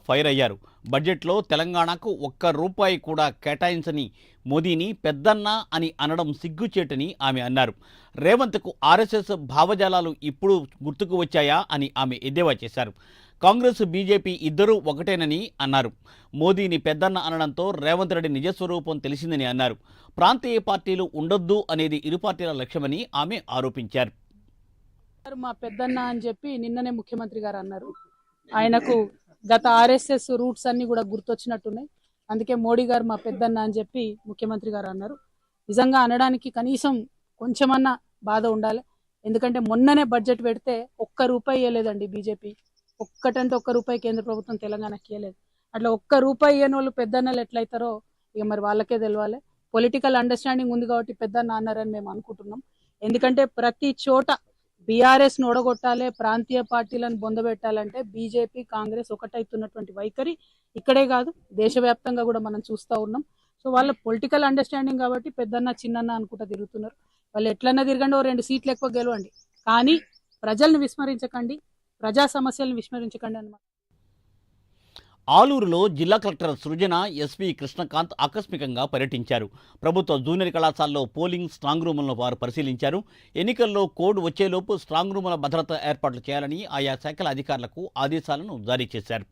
Fire అయ్యారు. బడ్జెట్లో తెలంగాణకు ఒక్క రూపాయి కూడా కేటాయించని మోదీని పెద్దన్న అని అనడం సిగ్గుచేటని ఆమె అన్నారు. రేవంత్కు ఆర్ఎస్ఎస్ భావజాలాలు ఇప్పుడు గుర్తుకు వచ్చాయా అని ఆమె ఎద్దేవా చేశారు. కాంగ్రెస్ బీజేపీ ఇద్దరూ ఒకటేనని అన్నారు. మోదీని పెద్దన్న అనడంతో రేవంత్ రెడ్డి నిజస్వరూపం తెలిసిందని అన్నారు. ప్రాంతీయ పార్టీలు ఉండొద్దు అనేది ఇరు పార్టీల లక్ష్యమని ఆమె ఆరోపించారు. మా పెద్దన్న అని చెప్పి నిన్ననే ముఖ్యమంత్రి గారు అన్నారు. ఆయనకు గత ఆర్ఎస్ఎస్ రూట్స్ అన్ని కూడా గుర్తొచ్చినట్టున్నాయి. అందుకే మోడీ గారు మా పెద్దన్న అని చెప్పి ముఖ్యమంత్రి గారు అన్నారు. నిజంగా అనడానికి కనీసం కొంచెమన్నా బాధ ఉండాలి. ఎందుకంటే మొన్ననే బడ్జెట్ పెడితే ఒక్క రూపాయి ఇవ్వలేదండి బీజేపీ. ఒక్కటంటే ఒక్క రూపాయి కేంద్ర ప్రభుత్వం తెలంగాణకి ఇవ్వలేదు. అట్లా ఒక్క రూపాయి ఇవ్వని వాళ్ళు పెద్దన్నలు ఎట్లయితారో ఇక మరి వాళ్ళకే తెలవాలి. పొలిటికల్ అండర్స్టాండింగ్ ఉంది కాబట్టి పెద్దన్న అన్నారని మేము అనుకుంటున్నాం. ఎందుకంటే ప్రతి చోట బీఆర్ఎస్ను ఓడగొట్టాలి, ప్రాంతీయ పార్టీలను బొందబెట్టాలంటే బీజేపీ కాంగ్రెస్ ఒకటైతున్నటువంటి వైఖరి ఇక్కడే కాదు దేశవ్యాప్తంగా కూడా మనం చూస్తూ ఉన్నాం. సో వాళ్ళ పొలిటికల్ అండర్స్టాండింగ్ కాబట్టి పెద్దన్న చిన్నన్న అనుకుంటా తిరుగుతున్నారు. వాళ్ళు ఎట్లన్నా తిరగండి, ఓ 2 సీట్లు ఎక్కువ గెలవండి, కానీ ప్రజల్ని విస్మరించకండి, ప్రజా సమస్యలను విస్మరించకండి అన్నమాట. ఆలూరులో జిల్లా కలెక్టర్ సృజన, ఎస్పీ కృష్ణకాంత్ ఆకస్మికంగా పర్యటించారు. ప్రభుత్వ జూనియర్ కళాశాలలో పోలింగ్ స్ట్రాంగ్ రూములను వారు పరిశీలించారు. ఎన్నికల్లో కోడ్ వచ్చేలోపు స్ట్రాంగ్ రూముల భద్రత ఏర్పాట్లు చేయాలని ఆయా శాఖల అధికారులకు ఆదేశాలను జారీ చేశారు.